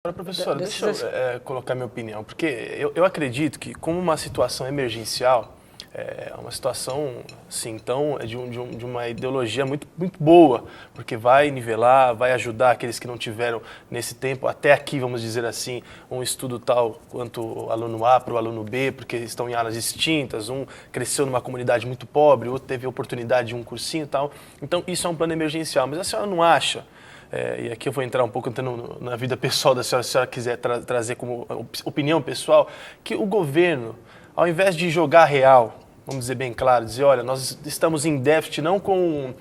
Agora, professora, deixa eu colocar minha opinião, porque eu acredito que, como uma situação emergencial, uma situação, assim, então, de uma ideologia muito, muito boa, porque vai nivelar, vai ajudar aqueles que não tiveram, nesse tempo, até aqui, vamos dizer assim, um estudo tal quanto o aluno A para o aluno B, porque estão em áreas distintas, um cresceu numa comunidade muito pobre, outro teve a oportunidade de um cursinho e tal. Então, isso é um plano emergencial, mas a senhora não acha? E aqui eu vou entrar um pouco entrando na vida pessoal da senhora, se a senhora quiser trazer como opinião pessoal, que o governo, ao invés de jogar real, vamos dizer bem claro, dizer, olha, nós estamos em déficit não com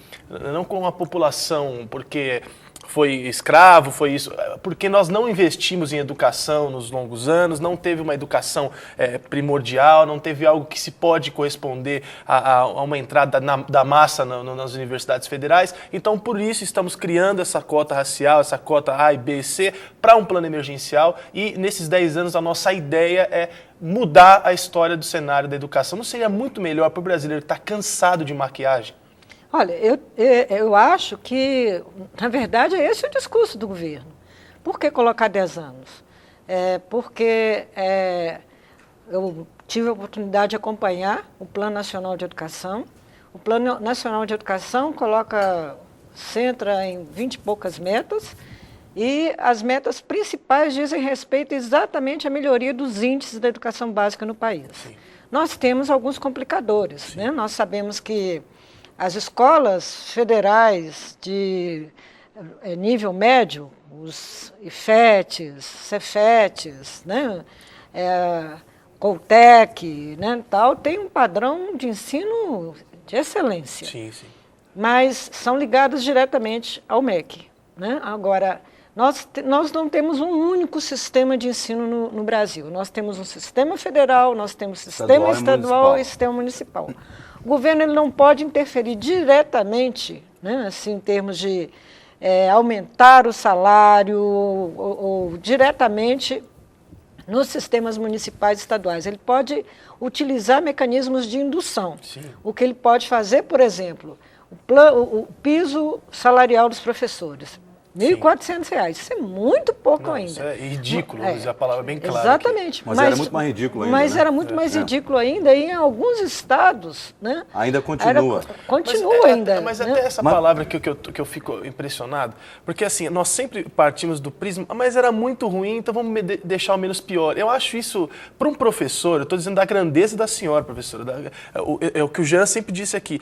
a população, porque foi escravo, foi isso, porque nós não investimos em educação nos longos anos, não teve uma educação primordial, não teve algo que se pode corresponder a uma entrada da massa nas universidades federais. Então, por isso, estamos criando essa cota racial, essa cota A, B e C, para um plano emergencial. E, nesses 10 anos, a nossa ideia é mudar a história do cenário da educação. Não seria muito melhor para o brasileiro que está cansado de maquiagem? Olha, eu acho que, na verdade, é esse o discurso do governo. Por que colocar 10 anos? Porque eu tive a oportunidade de acompanhar o Plano Nacional de Educação. O Plano Nacional de Educação centra em 20 e poucas metas, e as metas principais dizem respeito exatamente à melhoria dos índices da educação básica no país. Sim. Nós temos alguns complicadores, né? Nós sabemos que as escolas federais de nível médio, os IFETs, CEFETs, né, Coltec, né, tal, tem um padrão de ensino de excelência. Sim, sim. Mas são ligadas diretamente ao MEC. Né? Agora, nós não temos um único sistema de ensino no Brasil. Nós temos um sistema federal, nós temos sistema estadual e sistema municipal. O governo ele não pode interferir diretamente, né, assim, em termos de aumentar o salário ou diretamente nos sistemas municipais e estaduais. Ele pode utilizar mecanismos de indução. Sim. O que ele pode fazer, por exemplo, o piso salarial dos professores. R$ 1.400. Isso é muito pouco ainda. Isso é ridículo, a palavra bem clara. Exatamente. Mas era muito mais ridículo ainda. Mas era muito mais ridículo ainda, e em alguns estados, né? Ainda continua. Continua ainda. Mas até essa palavra que eu fico impressionado, porque assim, nós sempre partimos do prisma, mas era muito ruim, então vamos deixar o menos pior. Eu acho isso, para um professor, eu estou dizendo da grandeza da senhora, professora, é o que o Jean sempre disse aqui,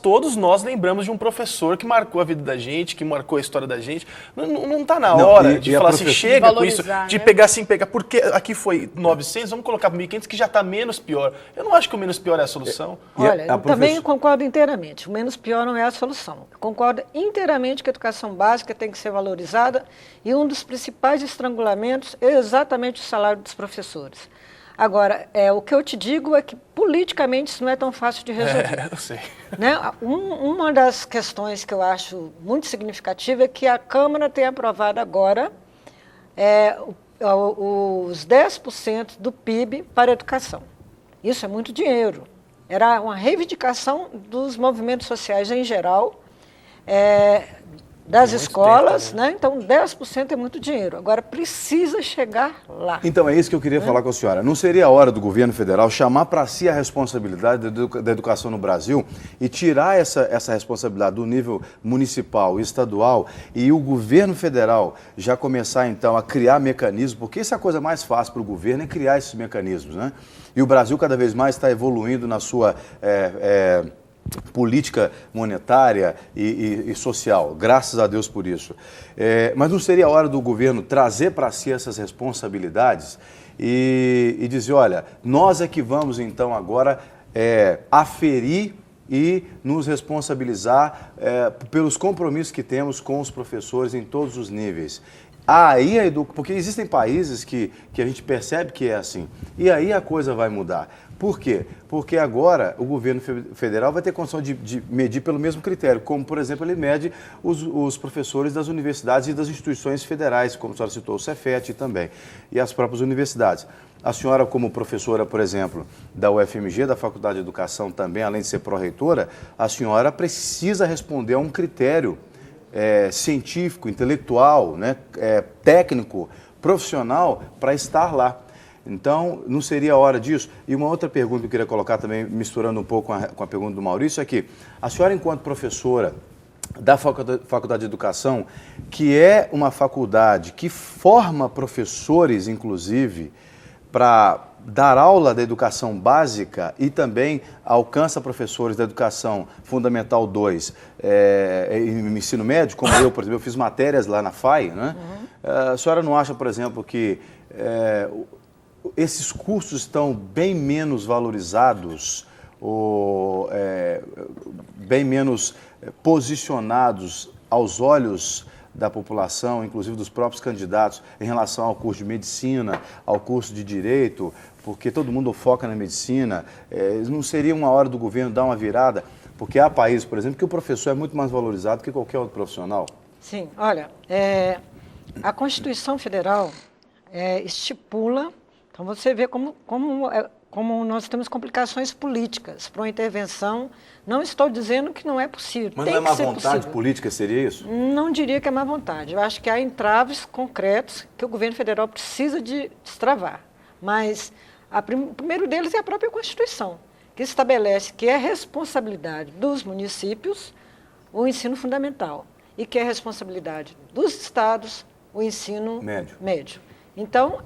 todos nós lembramos de um professor que marcou a vida da gente, que marcou a história da gente. Não está na hora de falar assim, chega com isso, de pegar assim, porque aqui foi 900, vamos colocar para 1.500 que já está menos pior. Eu não acho que o menos pior é a solução. Olha, eu também concordo inteiramente, o menos pior não é a solução. Eu concordo inteiramente que a educação básica tem que ser valorizada, e um dos principais estrangulamentos é exatamente o salário dos professores. Agora, o que eu te digo é que politicamente isso não é tão fácil de resolver. Eu sei. Né? Uma das questões que eu acho muito significativa é que a Câmara tem aprovado agora os 10% do PIB para a educação. Isso é muito dinheiro. Era uma reivindicação dos movimentos sociais em geral, das escolas, né? Então 10% é muito dinheiro. Agora precisa chegar lá. Então é isso que eu queria falar com a senhora. Não seria a hora do governo federal chamar para si a responsabilidade da educação no Brasil e tirar essa responsabilidade do nível municipal e estadual, e o governo federal já começar então a criar mecanismos, porque isso é a coisa mais fácil para o governo, é criar esses mecanismos, né? E o Brasil cada vez mais está evoluindo na sua política monetária e social, graças a Deus por isso. Mas não seria a hora do governo trazer para si essas responsabilidades e dizer, olha, nós é que vamos então agora aferir e nos responsabilizar pelos compromissos que temos com os professores em todos os níveis. Aí porque existem países que a gente percebe que é assim, e aí a coisa vai mudar. Por quê? Porque agora o governo federal vai ter condição de medir pelo mesmo critério, como, por exemplo, ele mede os professores das universidades e das instituições federais, como a senhora citou, o Cefet também, e as próprias universidades. A senhora, como professora, por exemplo, da UFMG, da Faculdade de Educação também, além de ser pró-reitora, a senhora precisa responder a um critério científico, intelectual, né, técnico, profissional para estar lá. Então, não seria a hora disso? E uma outra pergunta que eu queria colocar também, misturando um pouco com a pergunta do Maurício, é que a senhora, enquanto professora da Faculdade de Educação, que é uma faculdade que forma professores, inclusive, para dar aula da educação básica e também alcança professores da educação fundamental 2 em ensino médio, como eu, por exemplo, eu fiz matérias lá na FAI, né? A senhora não acha, por exemplo, que esses cursos estão bem menos valorizados ou bem menos posicionados aos olhos da população, inclusive dos próprios candidatos, em relação ao curso de medicina, ao curso de direito, porque todo mundo foca na medicina? Não seria uma hora do governo dar uma virada? Porque há países, por exemplo, que o professor é muito mais valorizado que qualquer outro profissional. Sim, olha, a Constituição Federal estipula, então você vê como nós temos complicações políticas para uma intervenção. Não estou dizendo que não é possível. Mas não é má vontade política, seria isso? Não diria que é má vontade. Eu acho que há entraves concretos que o governo federal precisa de destravar. Mas o primeiro deles é a própria Constituição, que estabelece que é responsabilidade dos municípios o ensino fundamental e que é responsabilidade dos estados o ensino médio. Então,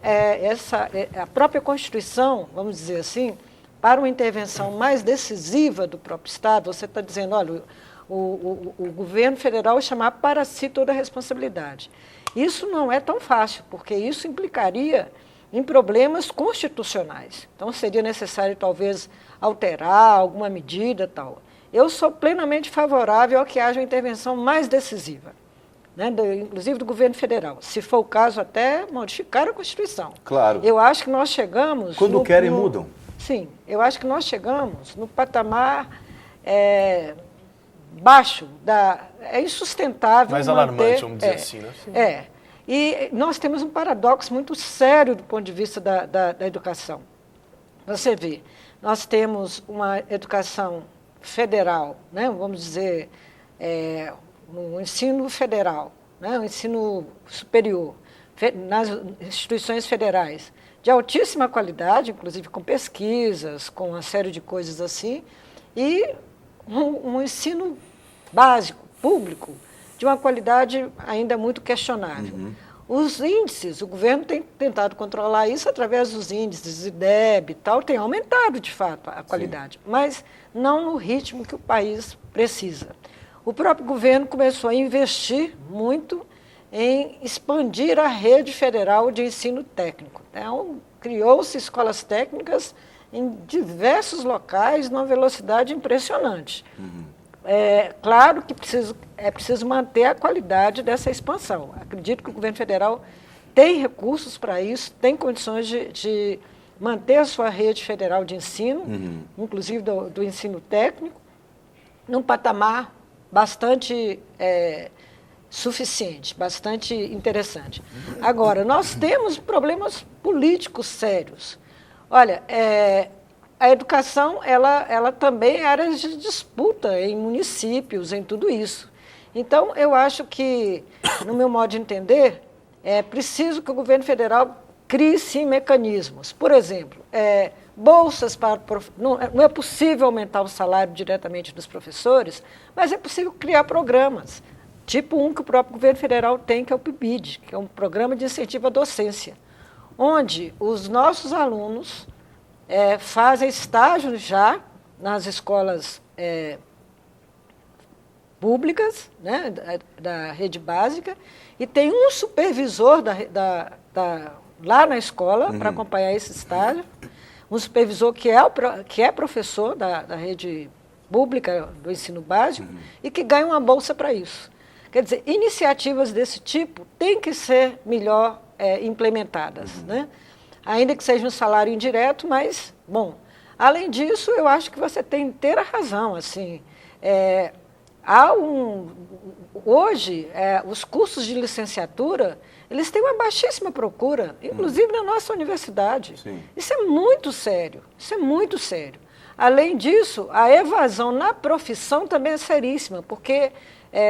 a própria Constituição, vamos dizer assim, para uma intervenção mais decisiva do próprio Estado, você está dizendo, olha, o governo federal chamar para si toda a responsabilidade. Isso não é tão fácil, porque isso implicaria em problemas constitucionais. Então, seria necessário, talvez, alterar alguma medida tal. Eu sou plenamente favorável a que haja uma intervenção mais decisiva, né, inclusive do governo federal. Se for o caso, até modificar a Constituição. Claro. Eu acho que nós chegamos... Quando querem, mudam. Sim, eu acho que nós chegamos no patamar baixo, é insustentável mais manter, alarmante, vamos dizer assim, né? Sim. E nós temos um paradoxo muito sério do ponto de vista da educação. Você vê, nós temos uma educação federal, né, vamos dizer, no ensino federal, né, o ensino superior, nas instituições federais, de altíssima qualidade, inclusive com pesquisas, com uma série de coisas assim, e um ensino básico, público, de uma qualidade ainda muito questionável. Uhum. Os índices, o governo tem tentado controlar isso através dos índices, IDEB e tal, tem aumentado, de fato, a qualidade, sim, mas não no ritmo que o país precisa. O próprio governo começou a investir muito em expandir a rede federal de ensino técnico. Então, criou-se escolas técnicas em diversos locais, numa velocidade impressionante. Uhum. Claro que é preciso manter a qualidade dessa expansão. Acredito que o governo federal tem recursos para isso, tem condições de manter a sua rede federal de ensino, uhum, inclusive do ensino técnico, num patamar bastante suficiente, bastante interessante. Agora, nós temos problemas políticos sérios. Olha, a educação, ela também é área de disputa em municípios, em tudo isso. Então, eu acho que, no meu modo de entender, é preciso que o governo federal crie, sim, mecanismos. Por exemplo, bolsas para... Não é possível aumentar o salário diretamente dos professores, mas é possível criar programas, tipo um que o próprio governo federal tem, que é o PIBID, que é um programa de incentivo à docência, onde os nossos alunos fazem estágio já nas escolas públicas, né, da rede básica, e tem um supervisor lá na escola, uhum, para acompanhar esse estágio, um supervisor que é professor da rede pública do ensino básico, uhum, e que ganha uma bolsa para isso. Quer dizer, iniciativas desse tipo têm que ser melhor implementadas, uhum, né? Ainda que seja um salário indireto, mas, bom, além disso, eu acho que você tem inteira razão, assim, hoje, os cursos de licenciatura, eles têm uma baixíssima procura, inclusive na nossa universidade. Sim. Isso é muito sério, isso é muito sério. Além disso, a evasão na profissão também é seríssima, porque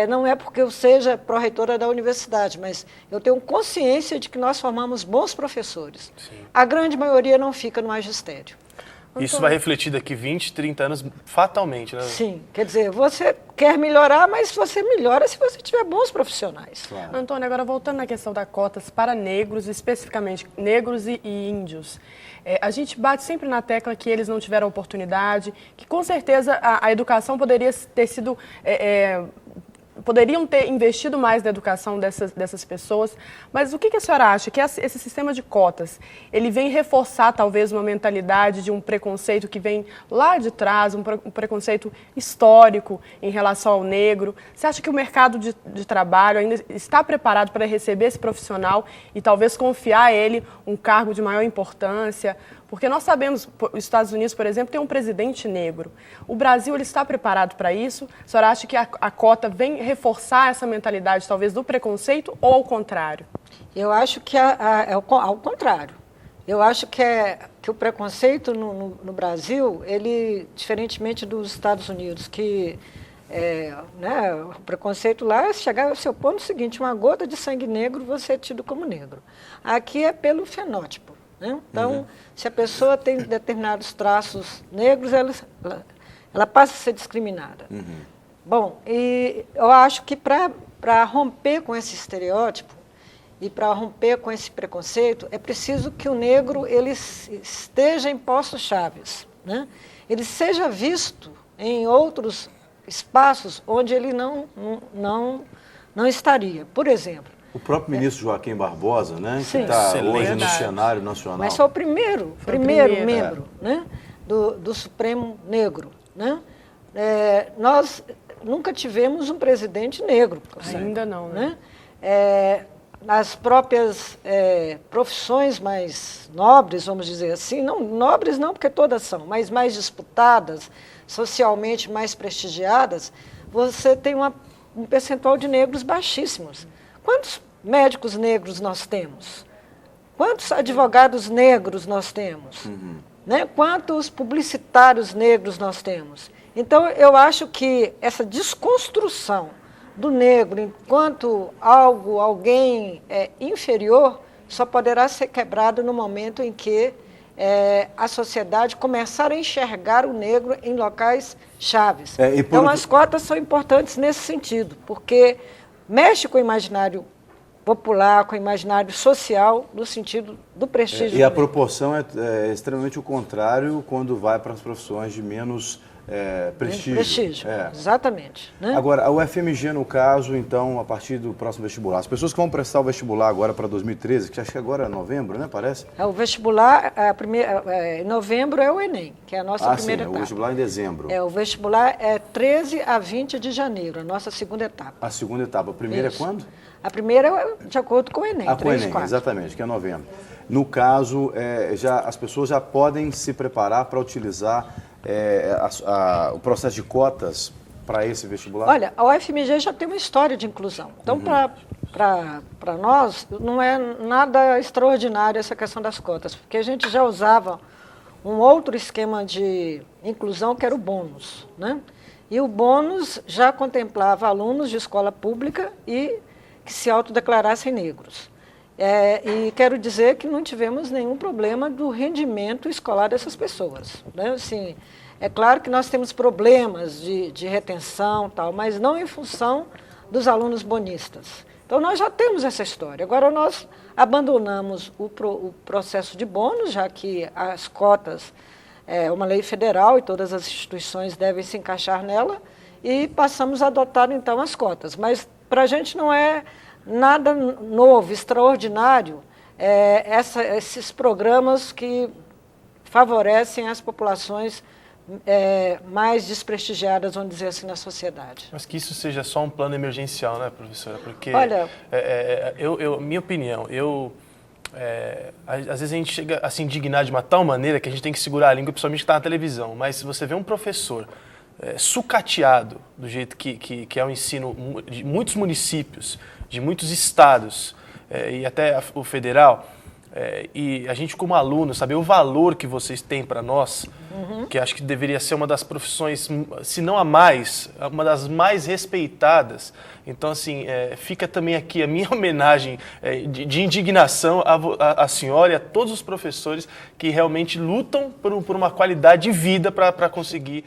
não é porque eu seja pró-reitora da universidade, mas eu tenho consciência de que nós formamos bons professores. Sim. A grande maioria não fica no magistério. Isso vai refletir daqui 20, 30 anos fatalmente, né? Sim, quer dizer, você quer melhorar, mas você melhora se você tiver bons profissionais. Claro. Antônio, agora voltando na questão das cotas para negros, especificamente negros e índios. A gente bate sempre na tecla que eles não tiveram oportunidade, que com certeza a educação poderia ter sido... poderiam ter investido mais na educação dessas pessoas, mas o que a senhora acha? Que esse sistema de cotas, ele vem reforçar talvez uma mentalidade de um preconceito que vem lá de trás, um preconceito histórico em relação ao negro? Você acha que o mercado de trabalho ainda está preparado para receber esse profissional e talvez confiar a ele um cargo de maior importância? Porque nós sabemos, os Estados Unidos, por exemplo, tem um presidente negro. O Brasil, ele está preparado para isso? A senhora acha que a cota vem reforçar essa mentalidade, talvez, do preconceito ou ao contrário? Eu acho que é ao contrário. Eu acho que o preconceito no Brasil, ele, diferentemente dos Estados Unidos, que o preconceito lá é chegar ao seu ponto seguinte, uma gota de sangue negro, você é tido como negro. Aqui é pelo fenótipo. Né? Então, se a pessoa tem determinados traços negros, ela passa a ser discriminada. Bom, e eu acho que para romper com esse estereótipo e para romper com esse preconceito, é preciso que o negro ele esteja em postos chaves, né? Ele seja visto em outros espaços onde ele não estaria. Por exemplo, o próprio ministro Joaquim Barbosa, né, sim, que está hoje no cenário nacional. Mas foi o primeiro membro né, do Supremo negro. Né? Nós nunca tivemos um presidente negro. Ainda não, né? Nas próprias profissões mais nobres, vamos dizer assim, não nobres não, porque todas são, mas mais disputadas, socialmente mais prestigiadas, você tem um percentual de negros baixíssimos. Quantos médicos negros nós temos? Quantos advogados negros nós temos? Né? Quantos publicitários negros nós temos? Então, eu acho que essa desconstrução do negro enquanto alguém inferior, só poderá ser quebrado no momento em que a sociedade começar a enxergar o negro em locais chaves. Então, as cotas são importantes nesse sentido, porque mexe com o imaginário popular, com o imaginário social, no sentido do prestígio. E a proporção é extremamente o contrário quando vai para as profissões de menos prestígio. Exatamente. Né? Agora, a UFMG, no caso, então, a partir do próximo vestibular, as pessoas que vão prestar o vestibular agora para 2013, que acho que agora é novembro, né, parece? O vestibular, em novembro é o Enem, que é a nossa primeira etapa. O vestibular em dezembro. O vestibular é 13 a 20 de janeiro, a nossa segunda etapa. A segunda etapa. A primeira Isso. é quando? A primeira é de acordo com o Enem, 3 com o Enem, 4. exatamente, que é novembro. No caso, as pessoas já podem se preparar para utilizar o processo de cotas para esse vestibular? Olha, a UFMG já tem uma história de inclusão. Então, para nós, não é nada extraordinário essa questão das cotas, porque a gente já usava um outro esquema de inclusão, que era o bônus. Né? E o bônus já contemplava alunos de escola pública e que se autodeclarassem negros. E quero dizer que não tivemos nenhum problema do rendimento escolar dessas pessoas. Né? Assim, é claro que nós temos problemas de retenção, tal, mas não em função dos alunos bonistas. Então, nós já temos essa história. Agora, nós abandonamos o processo de bônus, já que as cotas é uma lei federal e todas as instituições devem se encaixar nela, e passamos a adotar, então, as cotas. Mas, para a gente, não é nada novo, extraordinário, esses programas que favorecem as populações mais desprestigiadas, vamos dizer assim, na sociedade. Mas que isso seja só um plano emergencial, né, professora? Porque, olha, minha opinião, às vezes a gente chega a se indignar de uma tal maneira que a gente tem que segurar a língua, principalmente que está na televisão. Mas se você vê um professor sucateado do jeito que é o ensino de muitos municípios, de muitos estados e até o federal, e a gente como aluno, saber o valor que vocês têm para nós, que acho que deveria ser uma das profissões, se não a mais, uma das mais respeitadas. Então, assim, fica também aqui a minha homenagem de indignação à senhora e a todos os professores que realmente lutam por uma qualidade de vida para conseguir